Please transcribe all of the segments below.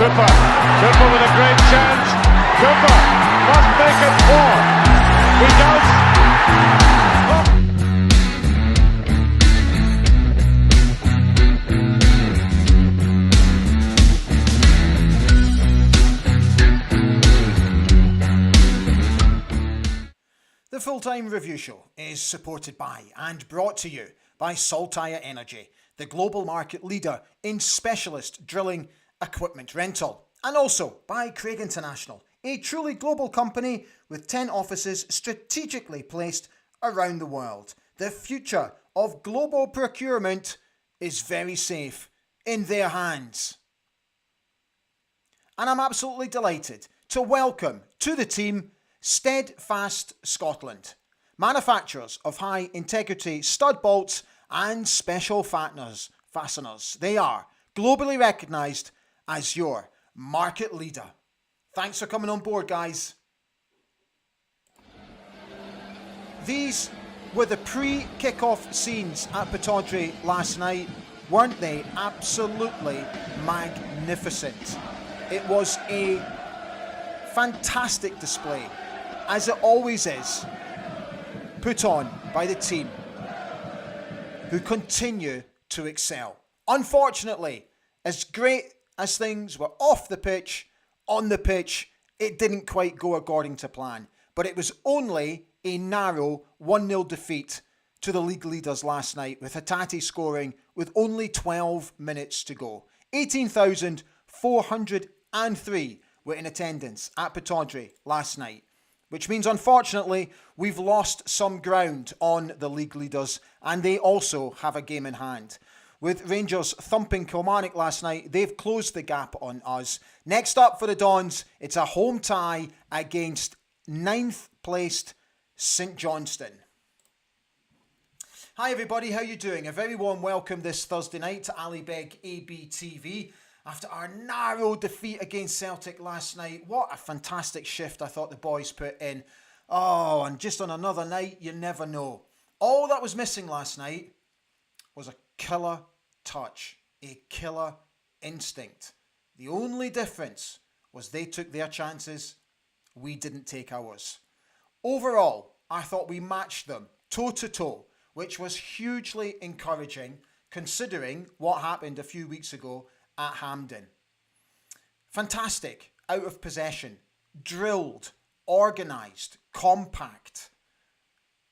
Cooper. Cooper with a great chance. Cooper must make it four. He does. The Full-Time Review Show is supported by and brought to you by Saltire Energy, the global market leader in specialist drilling equipment rental, and also by Craig International, a truly global company with 10 offices strategically placed around the world. The future of global procurement is very safe in their hands. And I'm absolutely delighted to welcome to the team Steadfast Scotland, manufacturers of high integrity stud bolts and special fasteners. They are globally recognised as your market leader. Thanks for coming on board, guys. These were the pre-kickoff scenes at Pittodrie last night. Weren't they absolutely magnificent? It was a fantastic display, as it always is, put on by the team who continue to excel. Unfortunately, as great as things were off the pitch, on the pitch, it didn't quite go according to plan. But it was only a narrow 1-0 defeat to the league leaders last night, with Hatate scoring with only 12 minutes to go. 18,403 were in attendance at Pittodrie last night, which means, unfortunately, we've lost some ground on the league leaders, and they also have a game in hand. With Rangers thumping Kilmarnock last night, they've closed the gap on us. Next up for the Dons, it's a home tie against 9th placed St Johnstone. Hi everybody, how you doing? A very warm welcome this Thursday night to Ali Beg ABTV. After our narrow defeat against Celtic last night, what a fantastic shift I thought the boys put in. Oh, and just on another night, you never know. All that was missing last night was a killer touch, a killer instinct. The only difference was they took their chances, we didn't take ours. Overall, I thought we matched them toe-to-toe, which was hugely encouraging considering what happened a few weeks ago at Hampden. Fantastic, out of possession, drilled, organised, compact.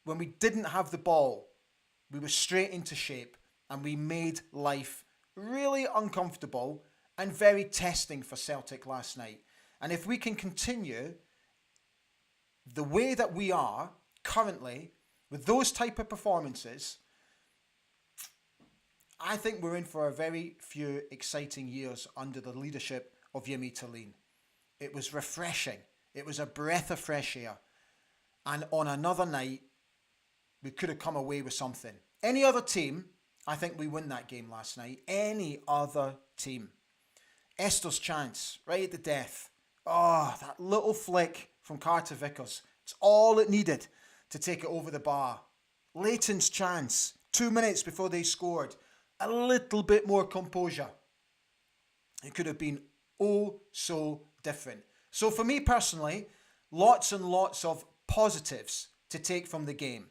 When we didn't have the ball, we were straight into shape and we made life really uncomfortable and very testing for Celtic last night. And if we can continue the way that we are currently with those type of performances, I think we're in for a very few exciting years under the leadership of Jimmy Tillin. It was refreshing. It was a breath of fresh air. And on another night, we could have come away with something. Any other team, I think we win that game last night. Any other team. Esther's chance, right at the death. Oh, that little flick from Carter Vickers. It's all it needed to take it over the bar. Leighton's chance, 2 minutes before they scored. A little bit more composure. It could have been oh so different. So for me personally, lots and lots of positives to take from the game.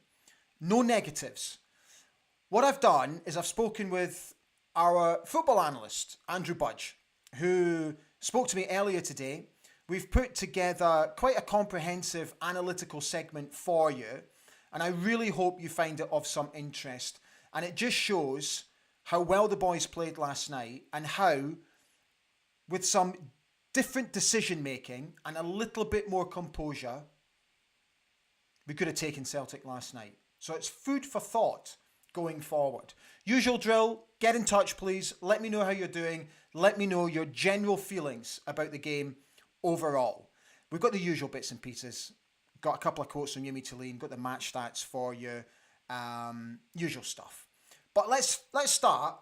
No negatives. What I've done is I've spoken with our football analyst, Andrew Budge, who spoke to me earlier today. We've put together quite a comprehensive analytical segment for you, and I really hope you find it of some interest. And it just shows how well the boys played last night and how, with some different decision making and a little bit more composure, we could have taken Celtic last night. So it's food for thought going forward. Usual drill, get in touch please. Let me know how you're doing. Let me know your general feelings about the game overall. We've got the usual bits and pieces. Got a couple of quotes from Jimmy Tillin, got the match stats for you. Usual stuff. But let's start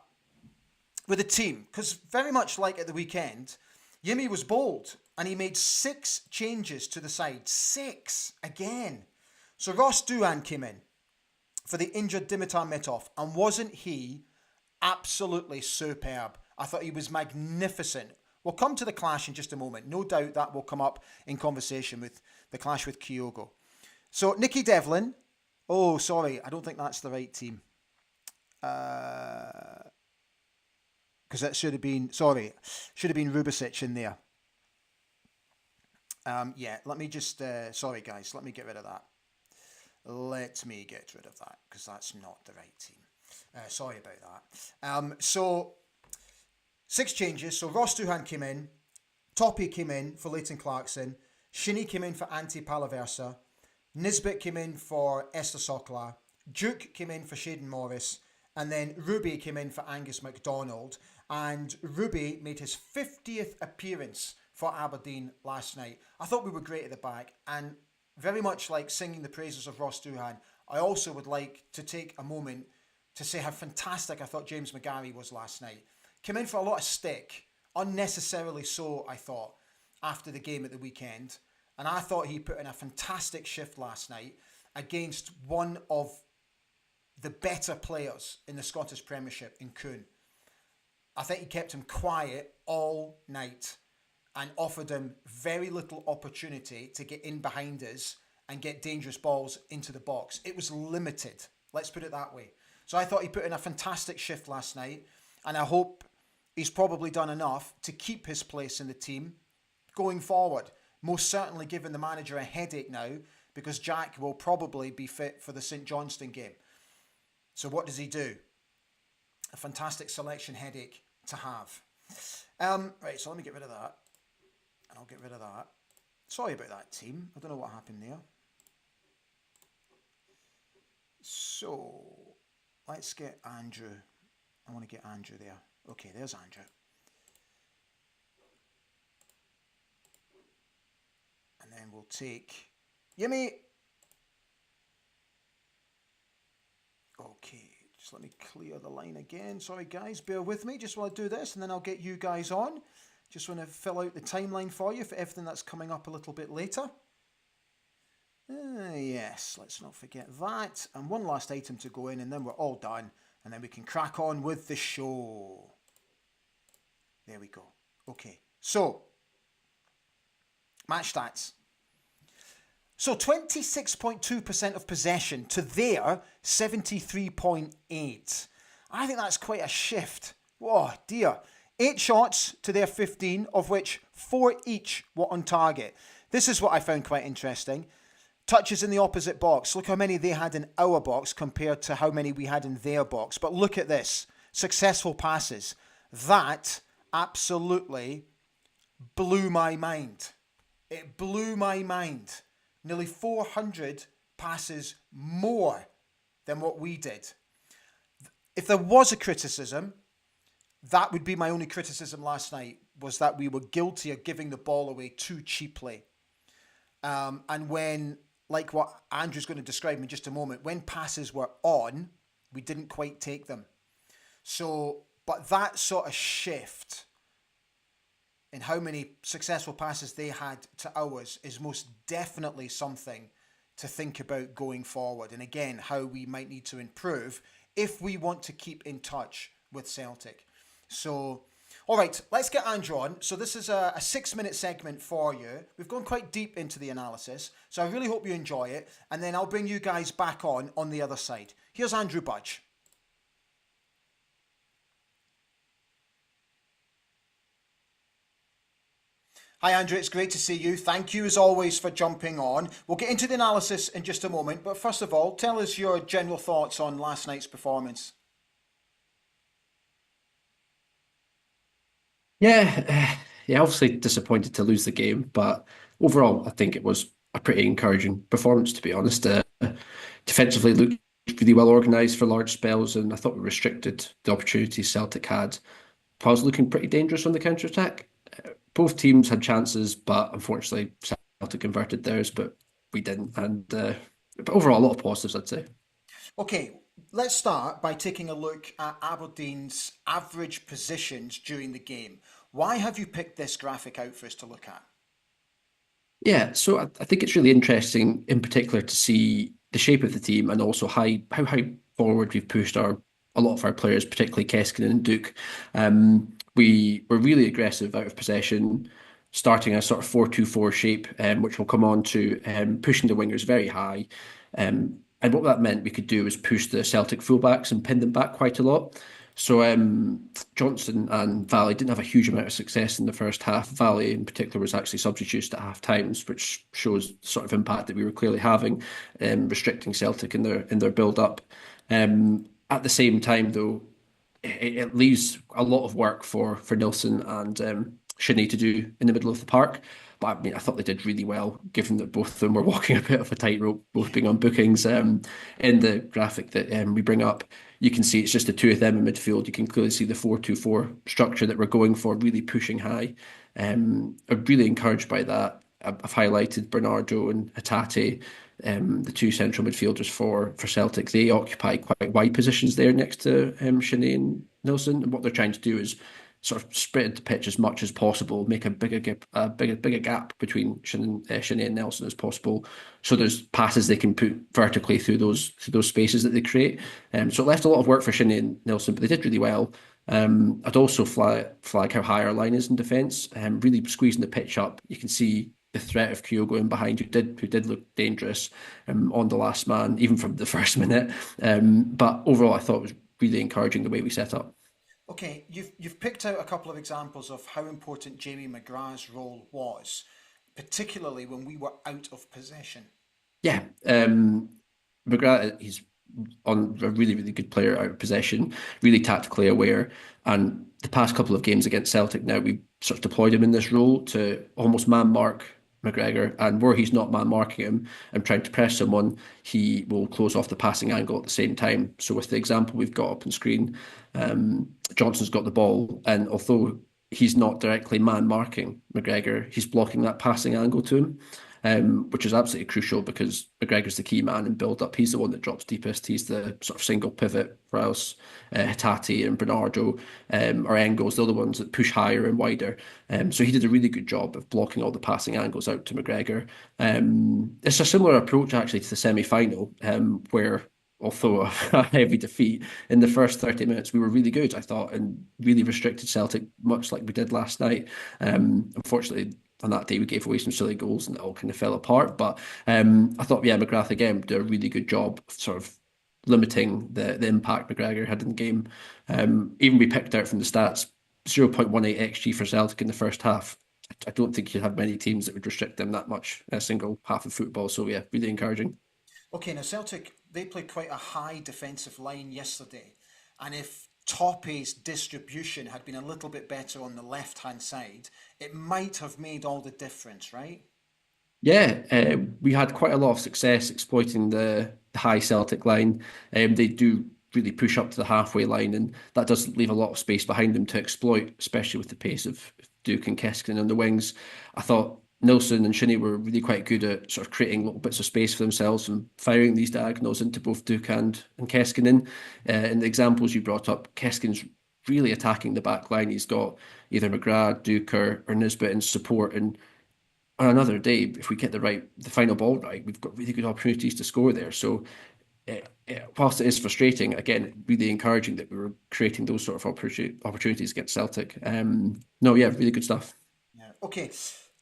with the team, because very much like at the weekend, Jimmy was bold and he made 6 changes to the side. 6 again. So Ross Doohan came in for the injured Dimitar Mitov, and wasn't he absolutely superb? I thought he was magnificent. We'll come to the clash in just a moment. No doubt that will come up in conversation with the clash with Kyogo. So, Nicky Devlin. Oh, sorry. I don't think that's the right team. Because that should have been... Sorry. Should have been Rubicic in there. Yeah, let me just... sorry, guys. Let me get rid of that. Let me get rid of that, because that's not the right team. Sorry about that. So, 6 changes. So, Ross Doohan came in. Toppy came in for Leighton Clarkson. Shinnie came in for Antti Palaversa. Nisbet came in for Esther Sokla. Duke came in for Shaden Morris. And then Ruby came in for Angus MacDonald. And Ruby made his 50th appearance for Aberdeen last night. I thought we were great at the back. And very much like singing the praises of Ross Doohan, I also would like to take a moment to say how fantastic I thought James McGarry was last night. Came in for a lot of stick, unnecessarily so, I thought, after the game at the weekend. And I thought he put in a fantastic shift last night against one of the better players in the Scottish Premiership in Kuhn. I think he kept him quiet all night and offered him very little opportunity to get in behind us and get dangerous balls into the box. It was limited, let's put it that way. So I thought he put in a fantastic shift last night, and I hope he's probably done enough to keep his place in the team going forward. Most certainly giving the manager a headache now, because Jack will probably be fit for the St Johnstone game. So what does he do? A fantastic selection headache to have. Right, so let me get rid of that. And I'll get rid of that. Sorry about that, team. I don't know what happened there. So, let's get Andrew. I want to get Andrew there. Okay, there's Andrew. And then we'll take Yimmy. Okay, just let me clear the line again. Sorry, guys, bear with me. Just want to do this, and then I'll get you guys on. Just want to fill out the timeline for you for everything that's coming up a little bit later. Yes, let's not forget that. And one last item to go in, and then we're all done. And then we can crack on with the show. There we go. Okay, so, match stats. So 26.2% of possession to their 73.8. I think that's quite a shift. Oh dear. 8 shots to their 15, of which 4 each were on target. This is what I found quite interesting. Touches in the opposite box. Look how many they had in our box compared to how many we had in their box. But look at this. Successful passes. That absolutely blew my mind. It blew my mind. Nearly 400 passes more than what we did. If there was a criticism, that would be my only criticism last night, was that we were guilty of giving the ball away too cheaply. And when, like what Andrew's going to describe in just a moment, when passes were on, we didn't quite take them. So, but that sort of shift in how many successful passes they had to ours is most definitely something to think about going forward. And again, how we might need to improve if we want to keep in touch with Celtic. So, all right, let's get Andrew on. So this is a 6-minute segment for you. We've gone quite deep into the analysis, so I really hope you enjoy it. And then I'll bring you guys back on the other side. Here's Andrew Budge. Hi Andrew, it's great to see you. Thank you as always for jumping on. We'll get into the analysis in just a moment, but first of all, tell us your general thoughts on last night's performance. Yeah, obviously disappointed to lose the game, but overall, I think it was a pretty encouraging performance, to be honest. Defensively looked really well organised for large spells, and I thought we restricted the opportunities Celtic had. I was looking pretty dangerous on the counter-attack. Both teams had chances, but unfortunately, Celtic converted theirs, but we didn't. And but overall, a lot of positives, I'd say. Okay, let's start by taking a look at Aberdeen's average positions during the game. Why have you picked this graphic out for us to look at? Yeah, so I think it's really interesting, in particular, to see the shape of the team and also how high forward we've pushed a lot of our players, particularly Keskin and Duke. we were really aggressive out of possession, starting a sort of 4-2-4 shape, which we'll come on to, pushing the wingers very high. And what that meant we could do was push the Celtic fullbacks and pin them back quite a lot. So Johnson and Valley didn't have a huge amount of success in the first half. Valley in particular was actually substituted at half times, which shows the sort of impact that we were clearly having, restricting Celtic in their build up. At the same time, though, it leaves a lot of work for Nilsson and Shinnie to do in the middle of the park. But I mean, I thought they did really well, given that both of them were walking a bit of a tightrope, both being on bookings. In the graphic that we bring up, you can see it's just the two of them in midfield. You can clearly see the 4-2-4 structure that we're going for, really pushing high. I'm really encouraged by that. I've highlighted Bernardo and Hatate, the two central midfielders for Celtic. They occupy quite wide positions there next to Shinnie and Nilsson. And what they're trying to do is sort of spread the pitch as much as possible, make a bigger gap between Shinnie and Nelson as possible. So there's passes they can put vertically through those spaces that they create. So it left a lot of work for Shinnie and Nelson, but they did really well. I'd also flag how high our line is in defence, really squeezing the pitch up. You can see the threat of Kyogo in behind, who did look dangerous on the last man, even from the first minute. But overall, I thought it was really encouraging the way we set up. Okay, you've picked out a couple of examples of how important Jamie McGrath's role was, particularly when we were out of possession. Yeah, McGrath, he's on a really, really good player out of possession, really tactically aware. And the past couple of games against Celtic now, we've sort of deployed him in this role to almost man mark McGregor. And where he's not man marking him and trying to press someone, he will close off the passing angle at the same time. So with the example we've got up on screen, Johnson's got the ball, and although he's not directly man marking McGregor, he's blocking that passing angle to him. Which is absolutely crucial because McGregor's the key man in build up. He's the one that drops deepest. He's the sort of single pivot, for else Hatate and Bernardo or Engels, they're the ones that push higher and wider. So he did a really good job of blocking all the passing angles out to McGregor. It's a similar approach actually to the semi-final, where although a heavy defeat in the first 30 minutes, we were really good, I thought, and really restricted Celtic, much like we did last night. Unfortunately, on that day we gave away some silly goals and it all kind of fell apart. But I thought, yeah, McGrath again did a really good job of sort of limiting the impact McGregor had in the game. Even we picked out from the stats 0.18 XG for Celtic in the first half. I don't think you'd have many teams that would restrict them that much in a single half of football. So yeah, really encouraging. Okay, now Celtic, they played quite a high defensive line yesterday. And if Toppy's distribution had been a little bit better on the left-hand side, it might have made all the difference, right? Yeah, we had quite a lot of success exploiting the high Celtic line. They do really push up to the halfway line, and that does leave a lot of space behind them to exploit, especially with the pace of Duke and Keskinen on the wings. I thought Nilsson and Shinnie were really quite good at sort of creating little bits of space for themselves and firing these diagonals into both Duke and Keskinen. In the examples you brought up, Keskinen's really attacking the back line. He's got either McGrath, Duke, or Nisbet in support. And on another day, if we get the final ball right, we've got really good opportunities to score there. So whilst it is frustrating, again, really encouraging that we were creating those sort of opportunities against Celtic. No, yeah, really good stuff. Yeah. Okay.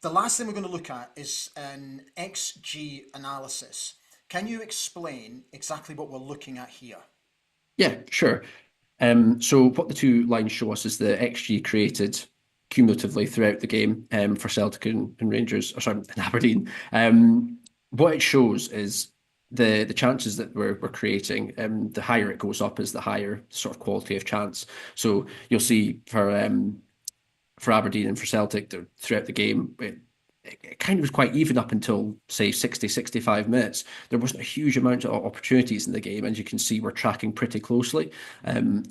The last thing we're going to look at is an XG analysis. Can you explain exactly what we're looking at here? Yeah, sure. So what the two lines show us is the XG created cumulatively throughout the game for Celtic and Rangers, or sorry, and Aberdeen. What it shows is the chances that we're creating. The higher it goes up is the higher sort of quality of chance. So you'll see for Aberdeen and for Celtic throughout the game, it kind of was quite even up until, say, 60, 65 minutes. There wasn't a huge amount of opportunities in the game, and you can see we're tracking pretty closely.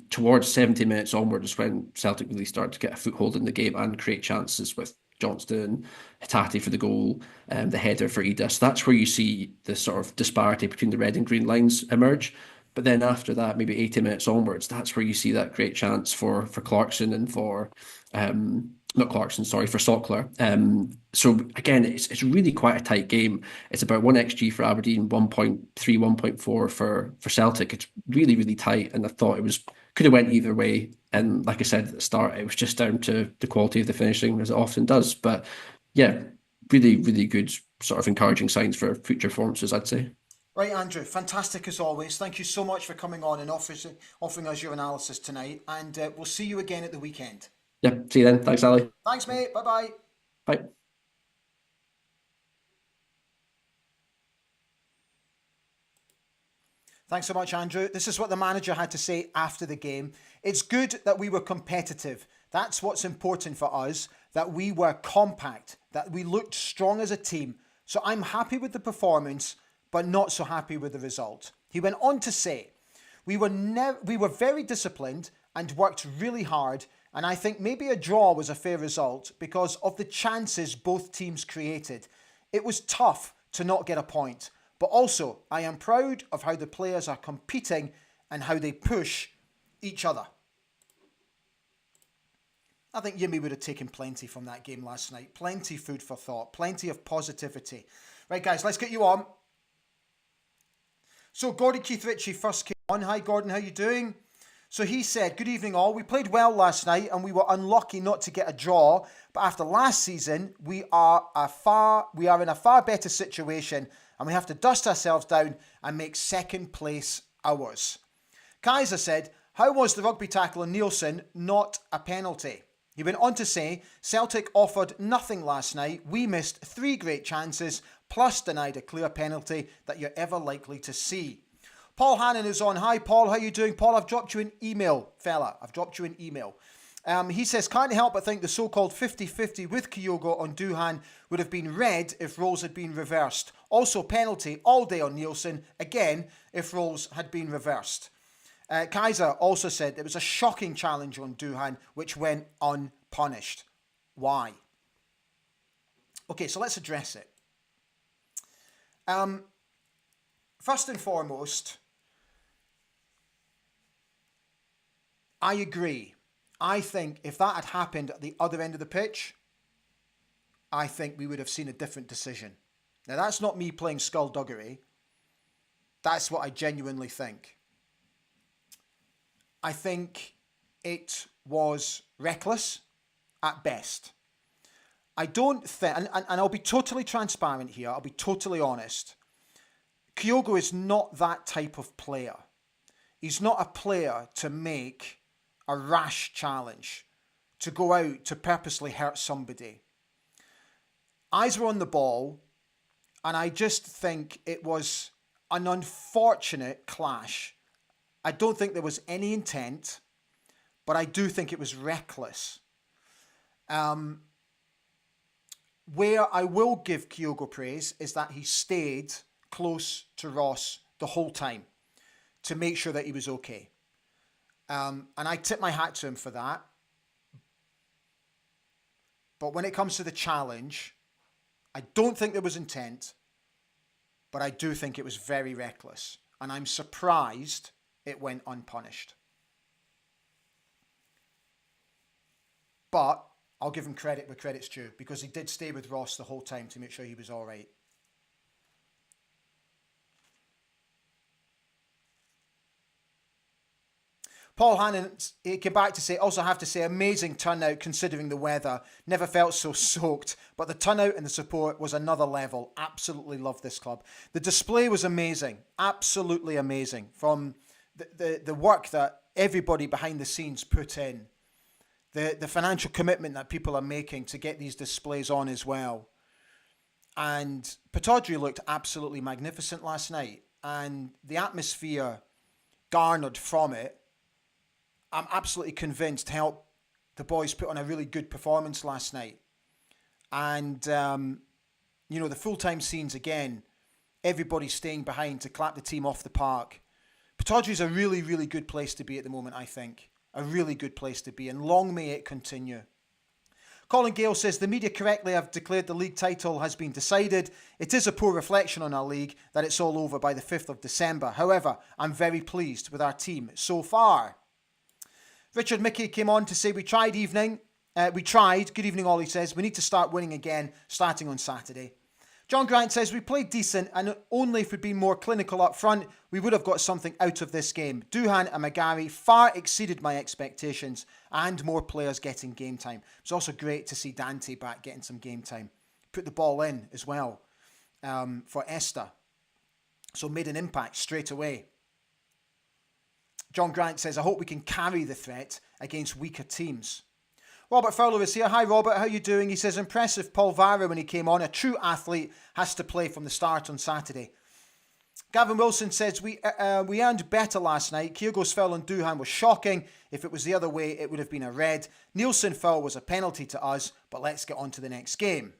Towards 70 minutes onward is when Celtic really started to get a foothold in the game and create chances with Johnston, Hatate for the goal, the header for Ida. So that's where you see the sort of disparity between the red and green lines emerge. But then after that, maybe 80 minutes onwards, that's where you see that great chance for Clarkson and for not Clarkson, sorry, for Sockler. So again, it's really quite a tight game. It's about 1 XG for Aberdeen, 1.3, 1.4 for Celtic. It's really, really tight, and I thought it was could have went either way. And like I said at the start, it was just down to the quality of the finishing, as it often does. But yeah, really, really good sort of encouraging signs for future performances, I'd say. Right, Andrew, fantastic as always. Thank you so much for coming on and offering us your analysis tonight. And we'll see you again at the weekend. Yeah, see you then. Thanks, Ali. Thanks, mate. Bye-bye. Bye. Thanks so much, Andrew. This is what the manager had to say after the game. It's good that we were competitive. That's what's important for us, that we were compact, that we looked strong as a team. So I'm happy with the performance, but not so happy with the result. He went on to say, we were very disciplined and worked really hard, and I think maybe a draw was a fair result because of the chances both teams created. It was tough to not get a point, but also I am proud of how the players are competing and how they push each other. I think Jimmy would have taken plenty from that game last night. Plenty food for thought, plenty of positivity. Right, guys, let's get you on. So Gordon Keith Ritchie first came on. Hi, Gordon, how you doing? So he said, good evening all. We played well last night and we were unlucky not to get a draw. But after last season, we are in a far better situation and we have to dust ourselves down and make second place ours. Kaiser said, how was the rugby tackle on Nielsen not a penalty? He went on to say, Celtic offered nothing last night. We missed 3 great chances, plus denied a clear penalty that you're ever likely to see. Paul Hannon is on. Hi, Paul. How you doing? Paul, I've dropped you an email, fella. I've dropped you an email. He says, can't help but think the so-called 50-50 with Kyogo on Duhan would have been red if roles had been reversed. Also, penalty all day on Nielsen, again, if roles had been reversed. Kaiser also said there was a shocking challenge on Duhan, which went unpunished. Why? Okay, so let's address it. First and foremost, I agree. I think if that had happened at the other end of the pitch, I think we would have seen a different decision. Now, that's not me playing skullduggery. That's what I genuinely think. I think it was reckless at best. I don't think, and I'll be totally transparent here, I'll be totally honest. Kyogo is not that type of player. He's not a player to make a rash challenge, to go out to purposely hurt somebody. Eyes were on the ball, and I just think it was an unfortunate clash. I don't think there was any intent, but I do think it was reckless. Where I will give Kyogo praise is that he stayed close to Ross the whole time to make sure that he was okay. And I tip my hat to him for that. But when it comes to the challenge, I don't think there was intent, but I do think it was very reckless. And I'm surprised it went unpunished. But I'll give him credit where credit's due, because he did stay with Ross the whole time to make sure he was all right. Paul Hannon, he came back to say, also have to say, amazing turnout considering the weather. Never felt so soaked, but the turnout and the support was another level. Absolutely love this club. The display was amazing, absolutely amazing. From the work that everybody behind the scenes put in, the financial commitment that people are making to get these displays on as well. And Pittodrie looked absolutely magnificent last night, and the atmosphere garnered from it, I'm absolutely convinced helped the boys put on a really good performance last night. And, the full-time scenes again, everybody staying behind to clap the team off the park. Pittodrie's a really, really good place to be at the moment, I think. A really good place to be, and long may it continue. Colin Gale says, the media correctly have declared the league title has been decided. It is a poor reflection on our league that it's all over by the 5th of December. However, I'm very pleased with our team so far. Richard Mickey came on to say, we tried evening. We tried. Good evening, Ollie says. We need to start winning again, starting on Saturday. John Grant says, we played decent and only if we'd been more clinical up front, we would have got something out of this game. Doohan and McGarry far exceeded my expectations and more players getting game time. It's also great to see Dante back getting some game time. Put the ball in as well for Esther. So made an impact straight away. John Grant says, I hope we can carry the threat against weaker teams. Robert Fowler is here. Hi, Robert. How are you doing? He says, impressive Paul Vara when he came on. A true athlete has to play from the start on Saturday. Gavin Wilson says, we earned better last night. Kyogo's foul on Doohan was shocking. If it was the other way, it would have been a red. Nielsen foul was a penalty to us, but let's get on to the next game.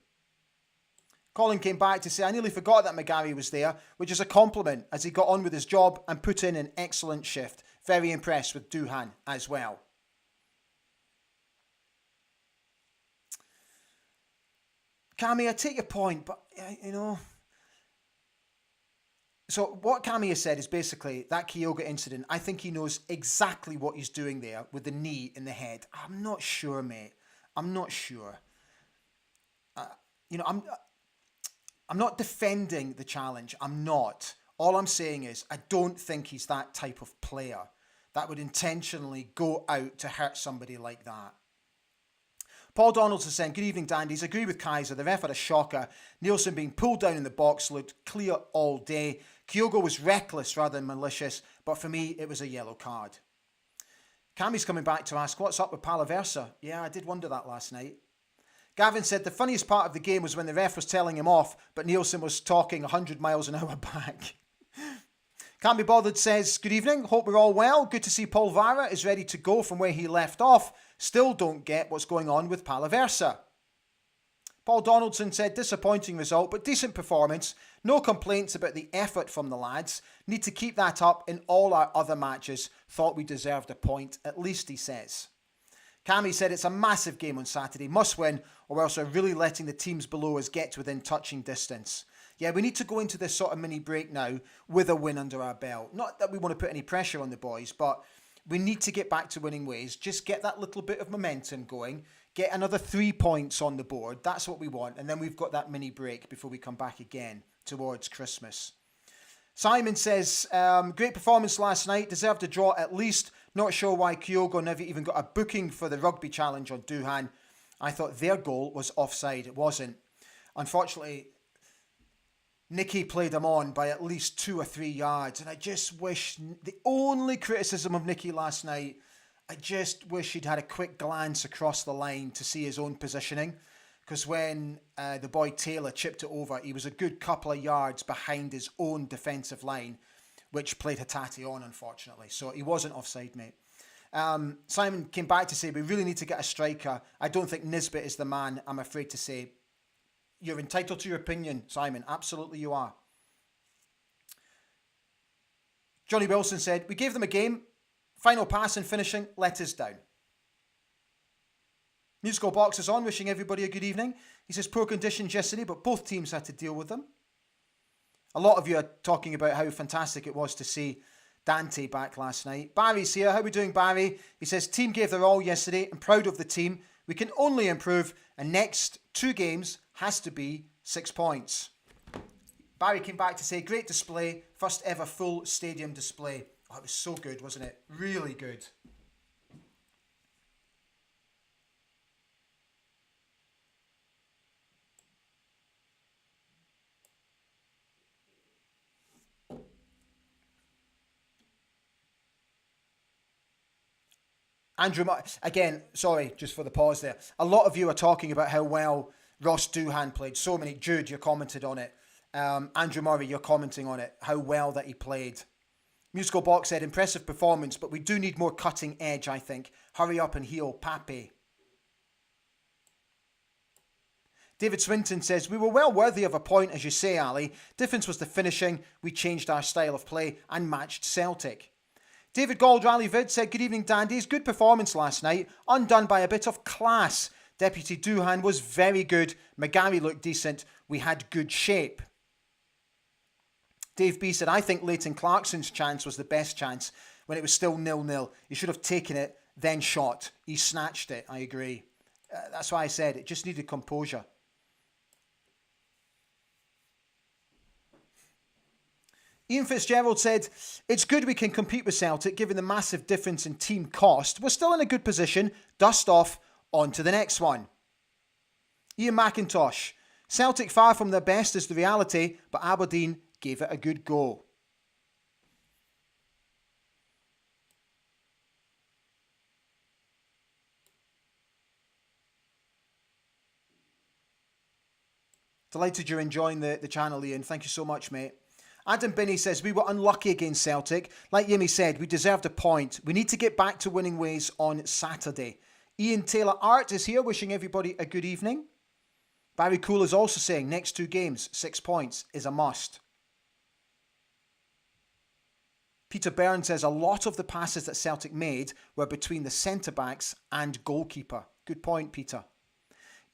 Colin came back to say, I nearly forgot that McGarry was there, which is a compliment as he got on with his job and put in an excellent shift. Very impressed with Doohan as well. Cammy, I take your point, but, you know... So what Cammy has said is basically that Kyogo incident, I think he knows exactly what he's doing there with the knee in the head. I'm not sure, mate. I'm not sure. I'm not defending the challenge. I'm not. All I'm saying is I don't think he's that type of player that would intentionally go out to hurt somebody like that. Paul Donaldson saying, good evening, Dandies. Agree with Kaiser. The ref had a shocker. Nielsen being pulled down in the box looked clear all day. Kyogo was reckless rather than malicious, but for me, it was a yellow card. Cammy's coming back to ask, what's up with Palaversa? Yeah, I did wonder that last night. Gavin said the funniest part of the game was when the ref was telling him off, but Nielsen was talking 100 miles an hour back. Can't be bothered says, good evening, hope we're all well. Good to see Paul Vara is ready to go from where he left off. Still don't get what's going on with Palaversa. Paul Donaldson said, disappointing result, but decent performance. No complaints about the effort from the lads. Need to keep that up in all our other matches. Thought we deserved a point, at least he says. Cammy said it's a massive game on Saturday. Must win, or else we're really letting the teams below us get within touching distance. Yeah, we need to go into this sort of mini break now with a win under our belt. Not that we want to put any pressure on the boys, but we need to get back to winning ways. Just get that little bit of momentum going. Get another 3 points on the board. That's what we want. And then we've got that mini break before we come back again towards Christmas. Simon says, great performance last night. Deserved a draw at least. Not sure why Kyogo never even got a booking for the rugby challenge on Doohan. I thought their goal was offside. It wasn't. Unfortunately, Nicky played him on by at least 2 or 3 yards. And I just wish, the only criticism of Nicky last night, I just wish he'd had a quick glance across the line to see his own positioning. Because when the boy Taylor chipped it over, he was a good couple of yards behind his own defensive line, which played Hatate on, unfortunately. So he wasn't offside, mate. Simon came back to say, we really need to get a striker. I don't think Nisbet is the man, I'm afraid to say. You're entitled to your opinion, Simon. Absolutely you are. Johnny Wilson said, we gave them a game. Final pass and finishing let us down. Musical Box is on, wishing everybody a good evening. He says, poor conditions yesterday, but both teams had to deal with them. A lot of you are talking about how fantastic it was to see Dante back last night. Barry's here. How are we doing, Barry? He says, team gave their all yesterday. I'm proud of the team. We can only improve, and next 2 games has to be 6 points. Barry came back to say, great display. First ever full stadium display. Oh, it was so good, wasn't it? Really good. Andrew, again, sorry, just for the pause there. A lot of you are talking about how well Ross Doohan played. So many. Jude, you commented on it. Andrew Murray, you're commenting on it. How well that he played. Musical Box said, impressive performance, but we do need more cutting edge, I think. Hurry up and heal Pape. David Swinton says, we were well worthy of a point, as you say, Ali. Difference was the finishing. We changed our style of play and matched Celtic. David Gold Rally Vid said, good evening, Dandies. Good performance last night. Undone by a bit of class. Deputy Doohan was very good. McGarry looked decent. We had good shape. Dave B said, I think Leighton Clarkson's chance was the best chance when it was still 0-0. He should have taken it, then shot. He snatched it. I agree. That's why I said it just needed composure. Ian Fitzgerald said, it's good we can compete with Celtic given the massive difference in team cost. We're still in a good position. Dust off, on to the next one. Ian McIntosh, Celtic far from their best is the reality, but Aberdeen gave it a good go. Delighted you're enjoying the channel, Ian. Thank you so much, mate. Adam Binney says, we were unlucky against Celtic. Like Yemi said, we deserved a point. We need to get back to winning ways on Saturday. Ian Taylor Art is here, wishing everybody a good evening. Barry Cool is also saying, next 2 games, 6 points is a must. Peter Byrne says, a lot of the passes that Celtic made were between the centre-backs and goalkeeper. Good point, Peter.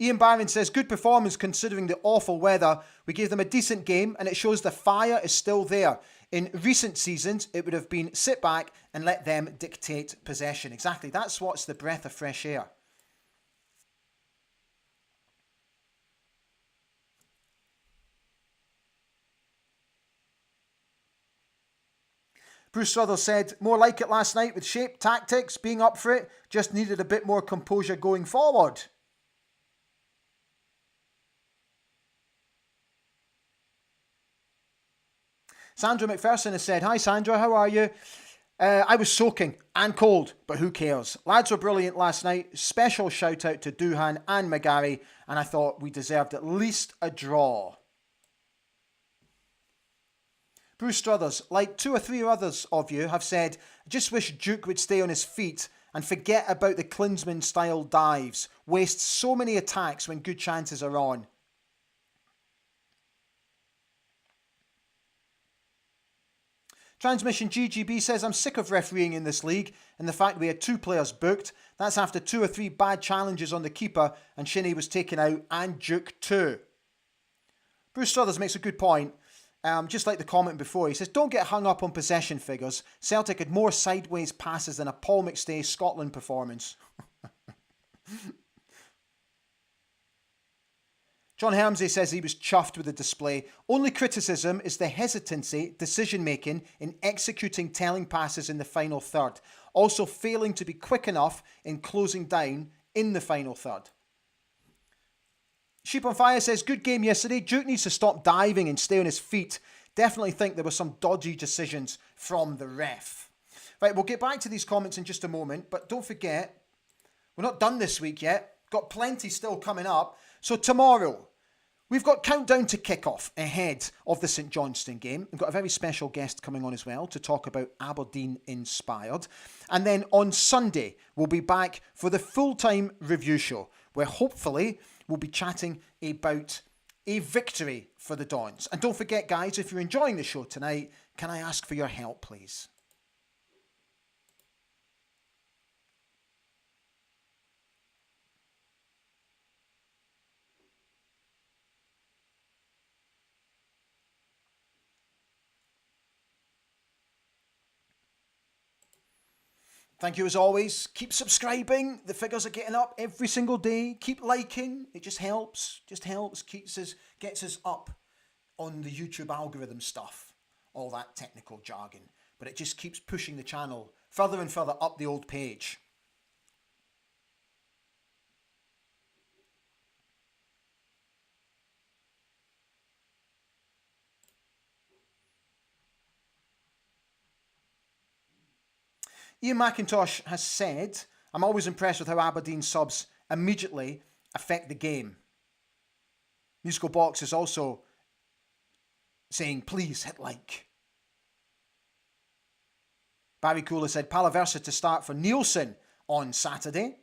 Ian Byron says, good performance considering the awful weather. We gave them a decent game and it shows the fire is still there. In recent seasons, it would have been sit back and let them dictate possession. Exactly, that's what's the breath of fresh air. Bruce Struthers said, more like it last night with shape, tactics, being up for it. Just needed a bit more composure going forward. Sandra McPherson has said, hi Sandra, how are you? I was soaking and cold, but who cares? Lads were brilliant last night. Special shout out to Doohan and McGarry, and I thought we deserved at least a draw. Bruce Struthers, like 2 or 3 others of you, have said, I just wish Duke would stay on his feet and forget about the Klinsmann-style dives. Waste so many attacks when good chances are on. Transmission GGB says, I'm sick of refereeing in this league and the fact we had 2 players booked. That's after 2 or 3 bad challenges on the keeper and Shinnie was taken out and Duke too. Bruce Struthers makes a good point. Just like the comment before, he says, don't get hung up on possession figures. Celtic had more sideways passes than a Paul McStay Scotland performance. John Helmsley says he was chuffed with the display. Only criticism is the hesitancy, decision-making in executing telling passes in the final third. Also failing to be quick enough in closing down in the final third. Sheep on Fire says, good game yesterday. Duke needs to stop diving and stay on his feet. Definitely think there were some dodgy decisions from the ref. Right, we'll get back to these comments in just a moment, but don't forget, we're not done this week yet. Got plenty still coming up. So tomorrow, we've got countdown to kickoff ahead of the St Johnstone game. We've got a very special guest coming on as well to talk about Aberdeen inspired. And then on Sunday, we'll be back for the full-time review show, where hopefully we'll be chatting about a victory for the Dons. And don't forget, guys, if you're enjoying the show tonight, can I ask for your help, please? Thank you as always. Keep subscribing. The figures are getting up every single day. Keep liking. It just helps. Just helps. Gets us up on the YouTube algorithm stuff. All that technical jargon. But it just keeps pushing the channel further and further up the old page. Ian McIntosh has said, I'm always impressed with how Aberdeen subs immediately affect the game. Musical Box is also saying, please hit like. Barry Cooler said, Palaversa to start for Nielsen on Saturday.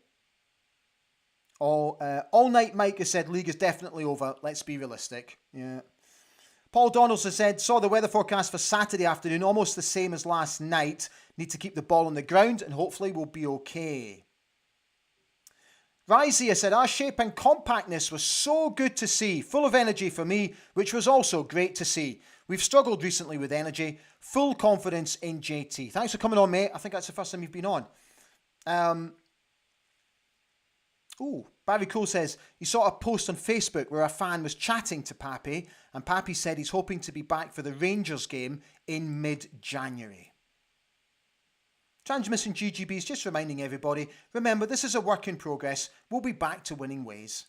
All Night Mike has said, league is definitely over. Let's be realistic. Yeah. Paul Donaldson said, saw the weather forecast for Saturday afternoon, almost the same as last night. Need to keep the ball on the ground and hopefully we'll be okay. Rizia said, our shape and compactness was so good to see. Full of energy for me, which was also great to see. We've struggled recently with energy. Full confidence in JT. Thanks for coming on, mate. I think that's the first time you've been on. Ooh, Barry Cole says he saw a post on Facebook where a fan was chatting to Pappy, and Pappy said he's hoping to be back for the Rangers game in mid-January. Transmissing GGB is just reminding everybody, remember, this is a work in progress. We'll be back to winning ways.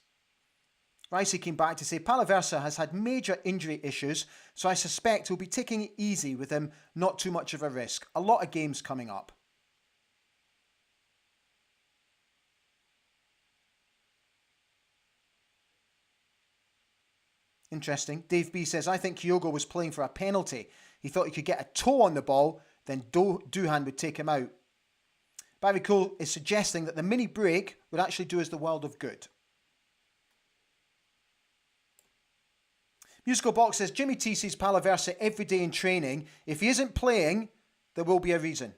Ricey came back to say Palaversa has had major injury issues, so I suspect he'll be taking it easy with him, not too much of a risk. A lot of games coming up. Interesting. Dave B says, I think Kyogo was playing for a penalty. He thought he could get a toe on the ball, then Duhan would take him out. Barry Cole is suggesting that the mini break would actually do us the world of good. Musical Box says, Jimmy T sees Palaversa every day in training. If he isn't playing, there will be a reason.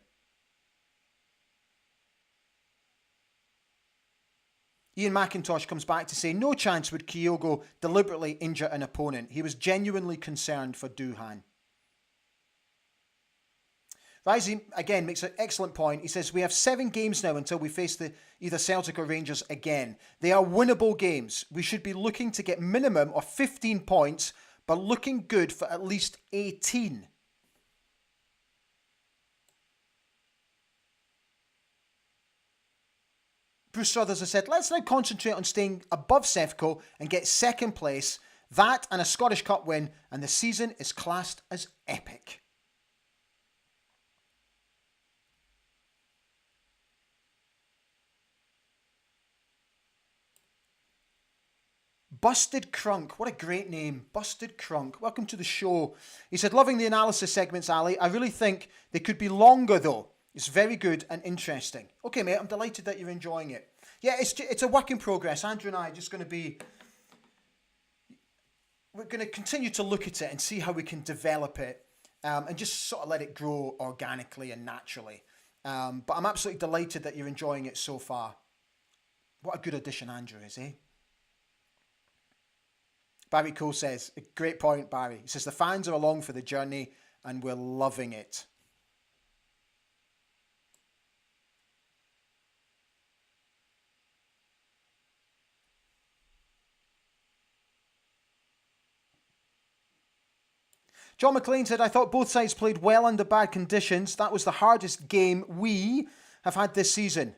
Ian McIntosh comes back to say, no chance would Kyogo deliberately injure an opponent. He was genuinely concerned for Duhan. Rising, again, makes an excellent point. He says, we have 7 games now until we face either Celtic or Rangers again. They are winnable games. We should be looking to get minimum of 15 points, but looking good for at least 18. Bruce Struthers has said, let's now concentrate on staying above Sevco and get second place. That and a Scottish Cup win, and the season is classed as epic. Busted Crunk. What a great name. Busted Crunk. Welcome to the show. He said, loving the analysis segments, Ali. I really think they could be longer, though. It's very good and interesting. Okay, mate, I'm delighted that you're enjoying it. Yeah, it's a work in progress. Andrew and I are just going to be... We're going to continue to look at it and see how we can develop it and just sort of let it grow organically and naturally. But I'm absolutely delighted that you're enjoying it so far. What a good addition Andrew is, eh? Barry Cole says, a great point, Barry. He says, the fans are along for the journey and we're loving it. John McLean said, I thought both sides played well under bad conditions. That was the hardest game we have had this season.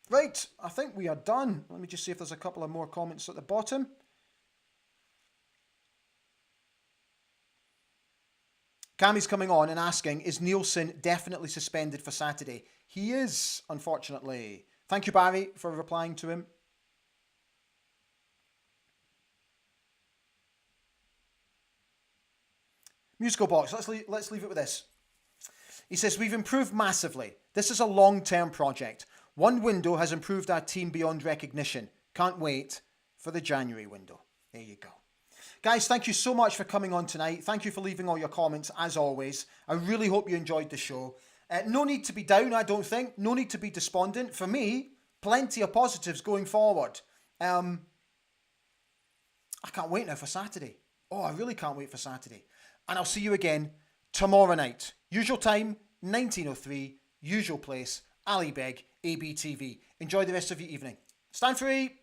Right, I think we are done. Let me just see if there's a couple of more comments at the bottom. Cammy's coming on and asking, is Nielsen definitely suspended for Saturday? He is, unfortunately. Thank you, Barry, for replying to him. Musical Box, let's leave it with this. He says, we've improved massively. This is a long-term project. One window has improved our team beyond recognition. Can't wait for the January window. There you go. Guys, thank you so much for coming on tonight. Thank you for leaving all your comments, as always. I really hope you enjoyed the show. No need to be down, I don't think. No need to be despondent. For me, plenty of positives going forward. I can't wait now for Saturday. Oh, I really can't wait for Saturday. And I'll see you again tomorrow night. Usual time, 19:03. Usual place, Ali Beg, ABTV. Enjoy the rest of your evening. Stand free.